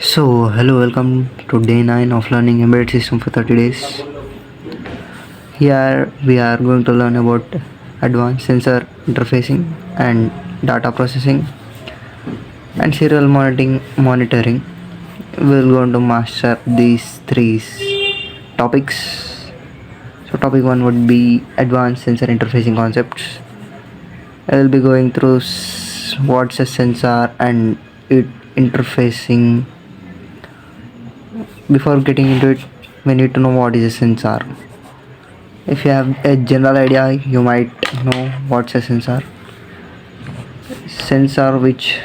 Hello, welcome to day 9 of learning embedded system for 30 days. Here we are going to learn about advanced sensor interfacing and data processing and serial monitoring. We're going to master these three topics. So topic 1 would be advanced sensor interfacing concepts. I will be going through what's a sensor and it interfacing. Before getting into it, we need to know what is a sensor. If you have a general idea, you might know what's a sensor. Sensor which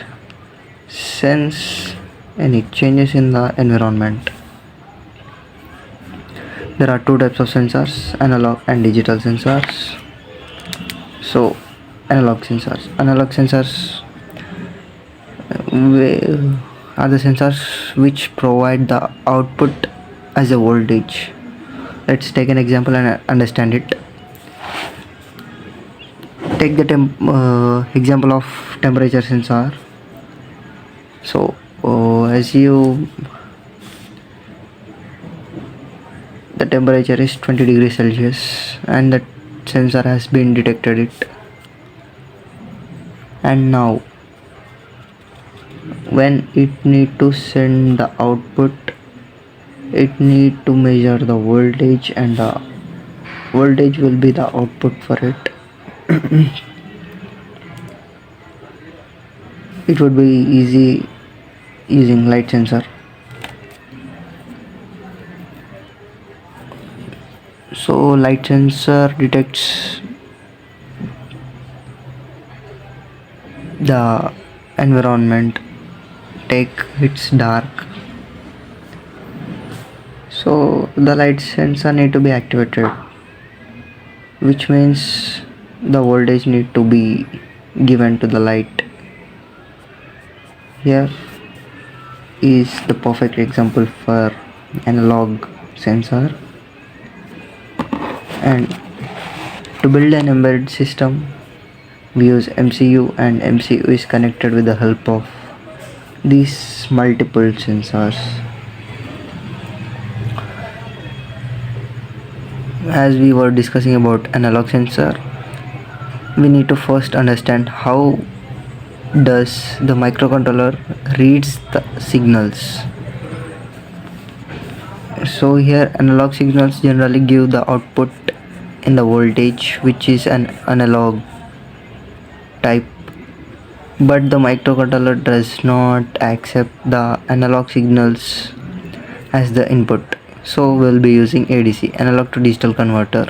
sense any changes in the environment. There are two types of sensors, analog and digital sensors. So analog sensors are the sensors which provide the output as a voltage. Let's take an example and understand it. Take the example of temperature sensor. So as you the temperature is 20 degrees Celsius and the sensor has been detected it, and now when it need to send the output, it need to measure the voltage, and the voltage will be the output for it. It would be easy using light sensor. So light sensor detects the environment. Take it's dark, so the light sensor need to be activated, which means the voltage need to be given to the light. Here is the perfect example for analog sensor. And to build an embedded system, we use MCU, and MCU is connected with the help of these multiple sensors. As we were discussing about analog sensor, we need to first understand how does the microcontroller reads the signals. So here analog signals generally give the output in the voltage, which is an analog type, but the microcontroller does not accept the analog signals as the input. So we'll be using ADC, analog to digital converter,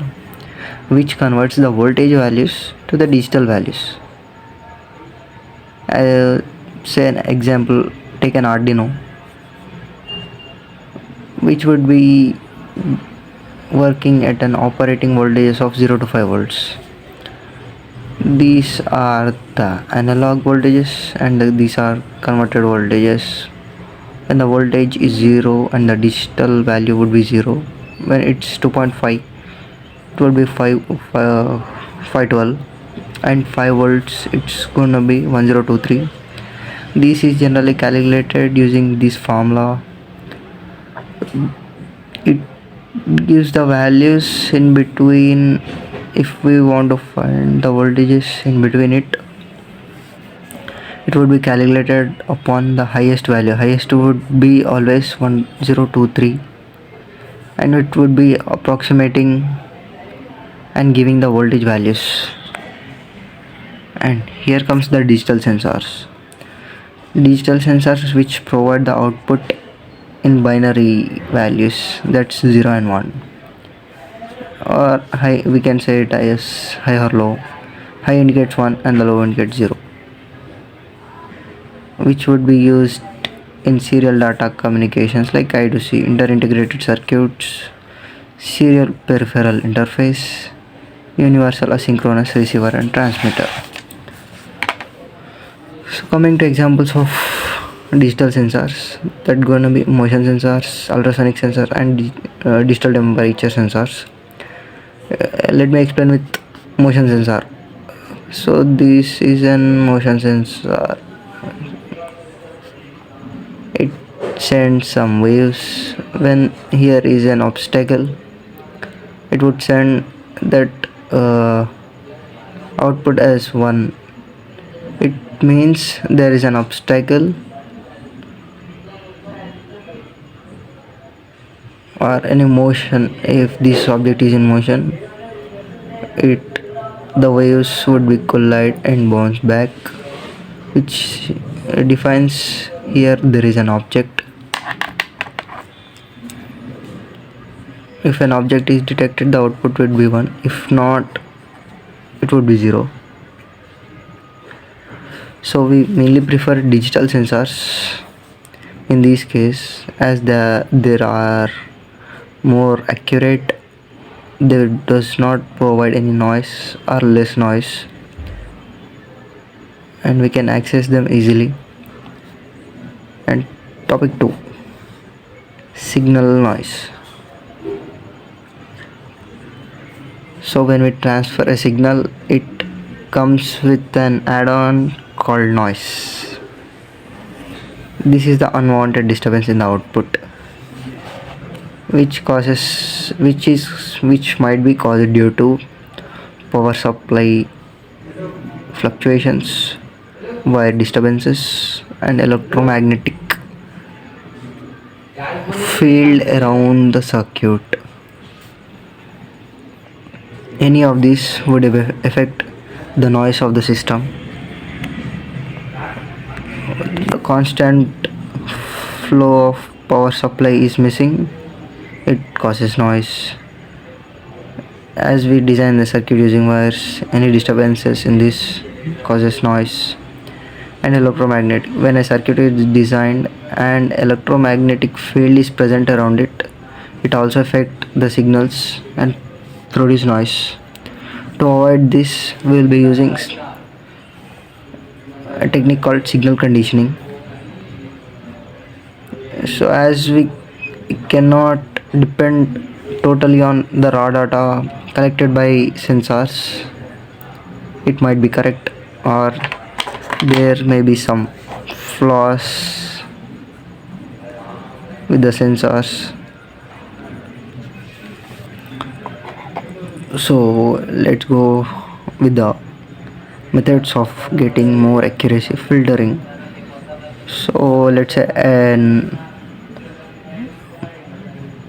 which converts the voltage values to the digital values. Say an example, take an Arduino, which would be working at an operating voltage of 0 to 5 volts. These are the analog voltages and these are converted voltages. When the voltage is 0 and the digital value would be 0, when it's 2.5, it would be 512, and 5 volts it's gonna be 1023. This is generally calculated using this formula. It gives the values in between. If we want to find the voltages in between it would be calculated upon the highest value. Highest would be always 1023, and it would be approximating and giving the voltage values. And here comes the digital sensors. Digital sensors which provide the output in binary values, that's 0 and 1, or high, we can say it as high or low. High indicates 1 and the low indicates 0, which would be used in serial data communications like I2C, inter-integrated circuits, serial peripheral interface, universal asynchronous receiver and transmitter. So coming to examples of digital sensors, that gonna be motion sensors, ultrasonic sensor, and digital temperature sensors. Let me explain with motion sensor. So this is an motion sensor. It send some waves. When here is an obstacle, it would send that output as 1. It means there is an obstacle or any motion. If this object is in motion, it the waves would be collide and bounce back, which defines here there is an object. If an object is detected, the output would be 1. If not, it would be 0. So we mainly prefer digital sensors in this case, as there are more accurate. They does not provide any noise or less noise, and we can access them easily. And topic 2, signal noise. So when we transfer a signal, it comes with an add-on called noise. This is the unwanted disturbance in the output, which might be caused due to power supply fluctuations, wire disturbances, and electromagnetic field around the circuit. Any of these would affect the noise of the system. The constant flow of power supply is missing. It causes noise. As we design the circuit using wires, any disturbances in this causes noise. And electromagnetic. When a circuit is designed and electromagnetic field is present around it, it also affects the signals and produce noise. To avoid this, we will be using a technique called signal conditioning. So as we cannot depend totally on the raw data collected by sensors, it might be correct or there may be some flaws with the sensors. So let's go with the methods of getting more accuracy. Filtering. So let's say an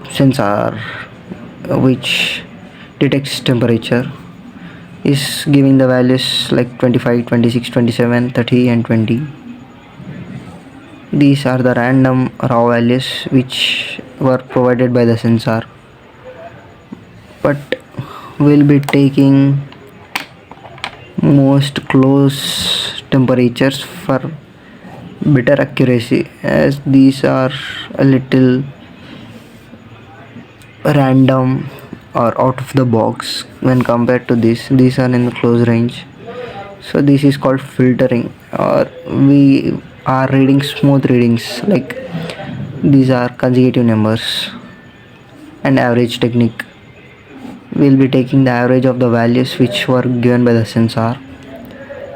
sensor which detects temperature is giving the values like 25, 26, 27, 30 and 20. These are the random raw values which were provided by the sensor, but we'll be taking most close temperatures for better accuracy, as these are a little random or out of the box when compared to these are in the close range. So this is called filtering, or we are reading smooth readings, like these are consecutive numbers. And average technique, we'll be taking the average of the values which were given by the sensor.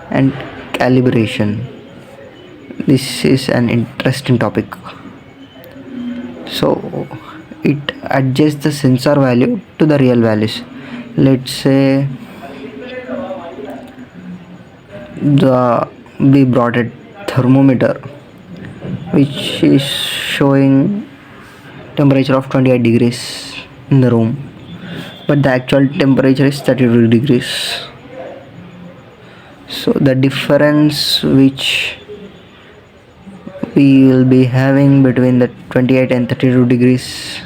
And calibration, this is an interesting topic. So it adjusts the sensor value to the real values. Let's say we brought a thermometer which is showing temperature of 28 degrees in the room, but the actual temperature is 32 degrees. So the difference which we will be having between the 28 and 32 degrees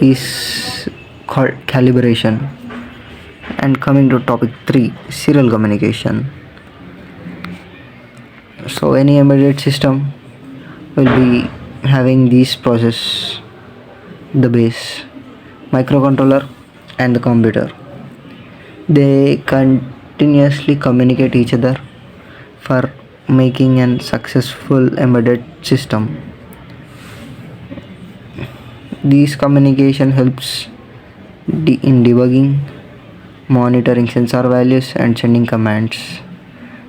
is called calibration. And coming to topic 3, serial communication. So any embedded system will be having these process: the base, microcontroller and the computer. They continuously communicate each other for making a successful embedded system. This communication helps in debugging, monitoring sensor values and sending commands.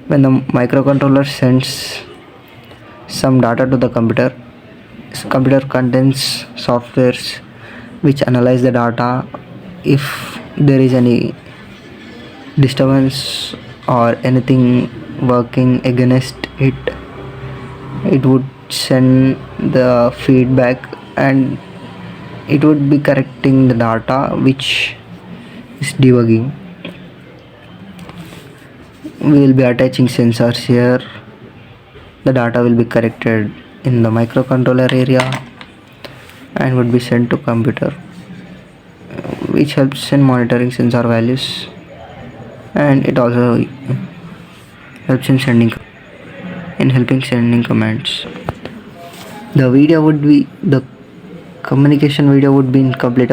When the microcontroller sends some data to the computer. Computer contains softwares which analyze the data. If there is any disturbance or anything working against it, it would send the feedback and it would be correcting the data which is debugging. We will be attaching sensors here. The data will be corrected in the microcontroller area and would be sent to computer, which helps in monitoring sensor values, and it also helps in helping sending commands. The communication video would be incomplete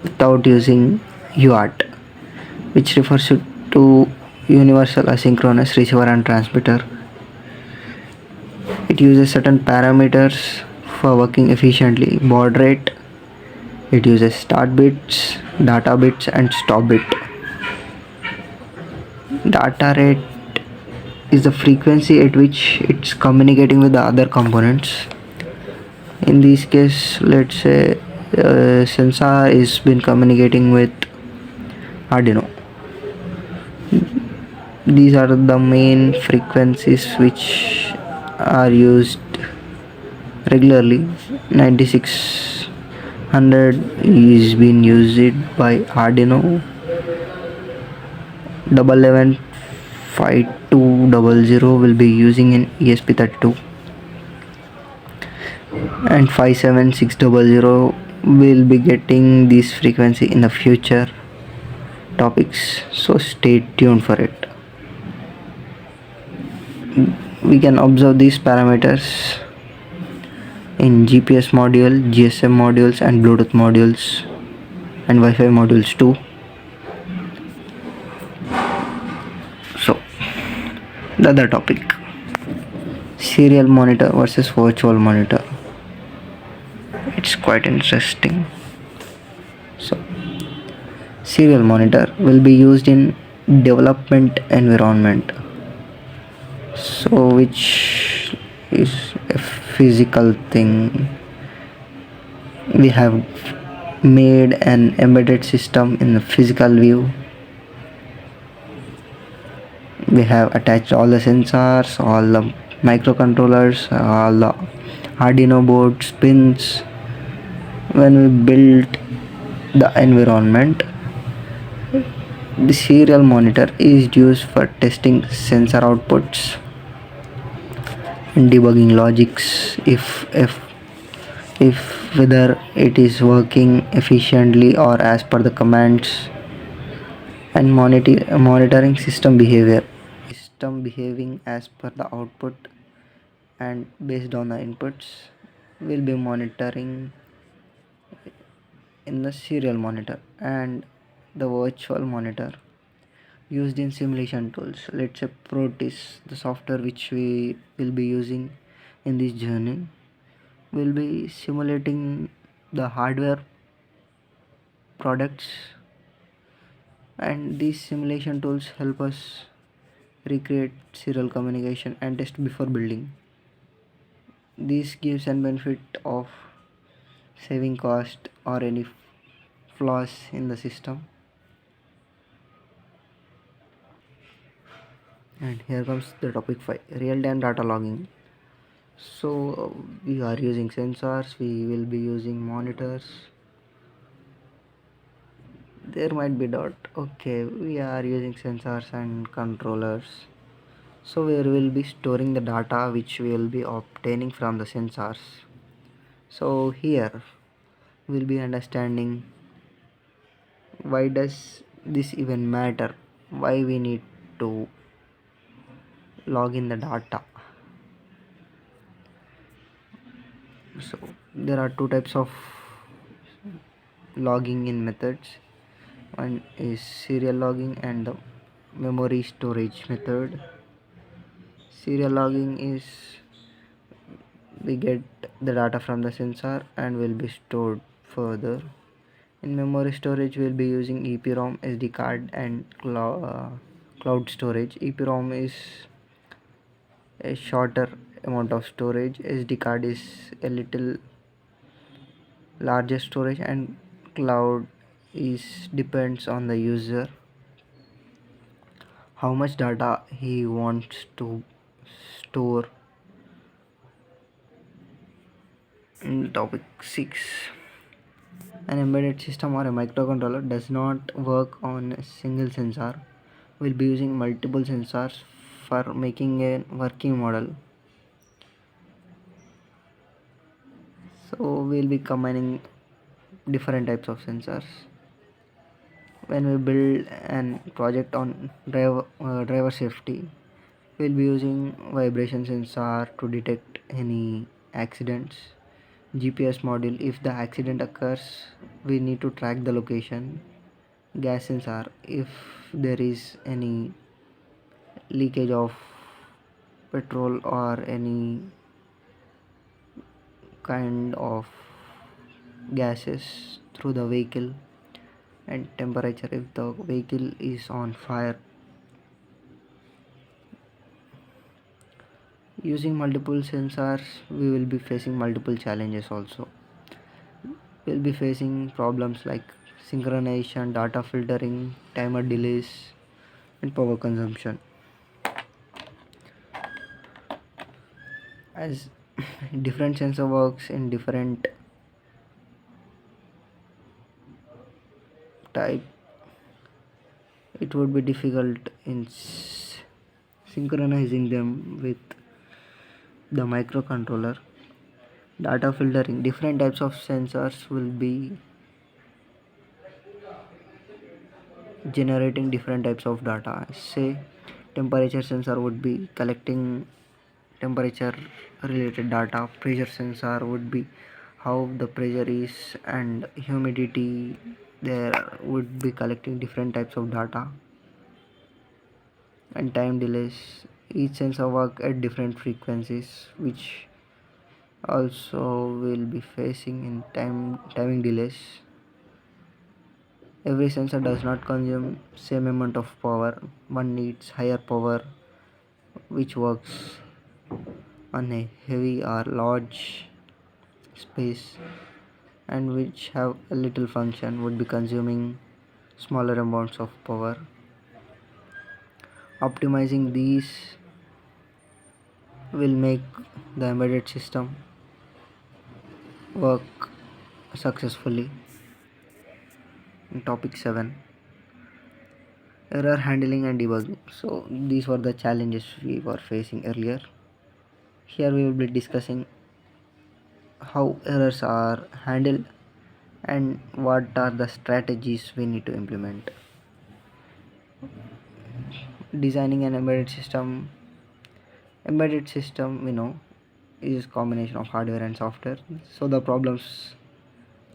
without using UART, which refers to universal asynchronous receiver and transmitter. It uses certain parameters for working efficiently. Baud rate, it uses start bits, data bits and stop bit. Data rate is the frequency at which it's communicating with the other components. In this case, let's say sensor is been communicating with Arduino. These are the main frequencies which are used regularly. 9600 is being used by Arduino. 115200 will be using in ESP32, and 57600 will be getting this frequency in the future topics, so stay tuned for it. We can observe these parameters in GPS module, GSM modules and Bluetooth modules and Wi-Fi modules too. So the other topic, serial monitor versus virtual monitor. It's quite interesting. So serial monitor will be used in development environment, so which is a physical thing. We have made an embedded system in the physical view. We have attached all the sensors, all the microcontrollers, all the Arduino boards, pins. When we built the environment, the serial monitor is used for testing sensor outputs and debugging logics, if whether it is working efficiently or as per the commands, and monitoring system behaving as per the output and based on the inputs. Will be monitoring in the serial monitor. And the virtual monitor used in simulation tools, let's say Protis, the software which we will be using in this journey, will be simulating the hardware products, and these simulation tools help us recreate serial communication and test before building. This gives an benefit of saving cost or any flaws in the system. And here comes the topic 5, real-time data logging. So we are using sensors, we will be using monitors. There might be dot. Okay, we are using sensors and controllers. So we will be storing the data which we will be obtaining from the sensors. So here we'll be understanding why does this even matter, why we need to log in the data. So there are two types of logging in methods. One is serial logging and the memory storage method. Serial logging is we get the data from the sensor and will be stored further. In memory storage, we'll be using EPROM, SD card and cloud storage. EPROM is a shorter amount of storage. SD card is a little larger storage, and cloud is depends on the user how much data he wants to store. In topic 6, an embedded system or a microcontroller does not work on a single sensor. We'll be using multiple sensors for making a working model. So we'll be combining different types of sensors. When we build an project on driver safety, we'll be using vibration sensor to detect any accidents. GPS module, if the accident occurs, we need to track the location. Gas sensor, if there is any leakage of petrol or any kind of gases through the vehicle. And temperature, if the vehicle is on fire. Using multiple sensors, we will be facing multiple challenges also. We'll be facing problems like synchronization, data filtering, timer delays, and power consumption. As different sensor works in different type, it would be difficult in synchronizing them with the microcontroller. Data filtering, different types of sensors will be generating different types of data. Say temperature sensor would be collecting temperature related data, pressure sensor would be how the pressure is, and humidity, there would be collecting different types of data. And time delays, each sensor work at different frequencies, which also will be facing in timing delays. Every sensor does not consume same amount of power. One needs higher power, which works on a heavy or large space, and which have a little function would be consuming smaller amounts of power. Optimizing these will make the embedded system work successfully. In topic 7, error handling and debugging. So these were the challenges we were facing earlier. Here we will be discussing how errors are handled and what are the strategies we need to implement. Designing an embedded system, is combination of hardware and software. So the problems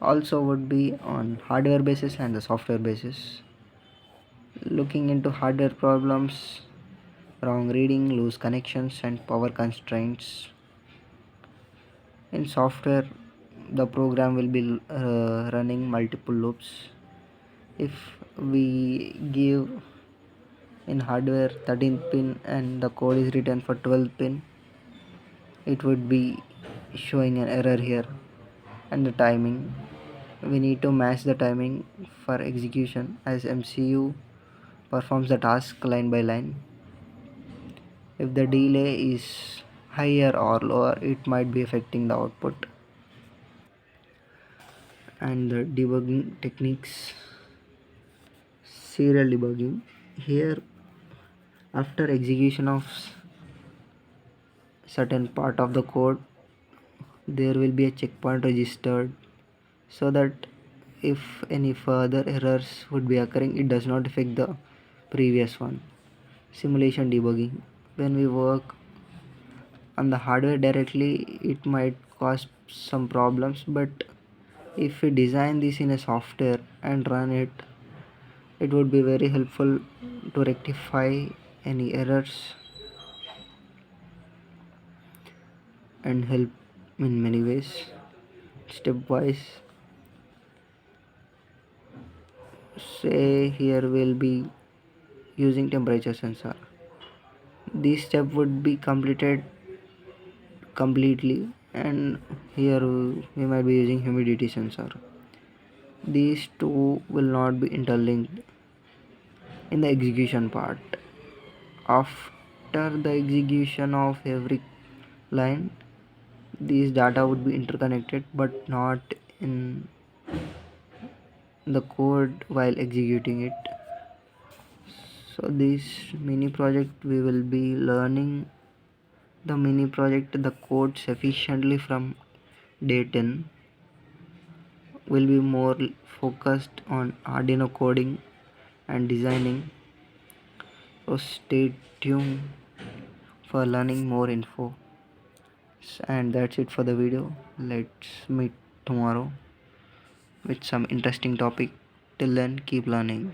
also would be on hardware basis and the software basis. Looking into hardware problems, wrong reading, loose connections, and power constraints. In software, the program will be running multiple loops. If we give in hardware 13 pin and the code is written for 12 pin, it would be showing an error here. And the timing, we need to match the timing for execution as MCU performs the task line by line. If the delay is higher or lower, it might be affecting the output. And the debugging techniques, serial debugging, here after execution of certain part of the code, there will be a checkpoint registered, so that if any further errors would be occurring, it does not affect the previous one. Simulation debugging, when we work on the hardware directly, it might cause some problems, but if we design this in a software and run it, it would be very helpful to rectify any errors and help in many ways. Stepwise, say here we'll be using temperature sensor. This step would be completed completely, and here we might be using humidity sensor. These two will not be interlinked in the execution part. After the execution of every line, these data would be interconnected but not in the code while executing it. So this mini project we will be learning the code sufficiently from day 10. Will be more focused on Arduino coding and designing. So stay tuned for learning more info. And that's it for the video. Let's meet tomorrow with some interesting topic. Till then, keep learning.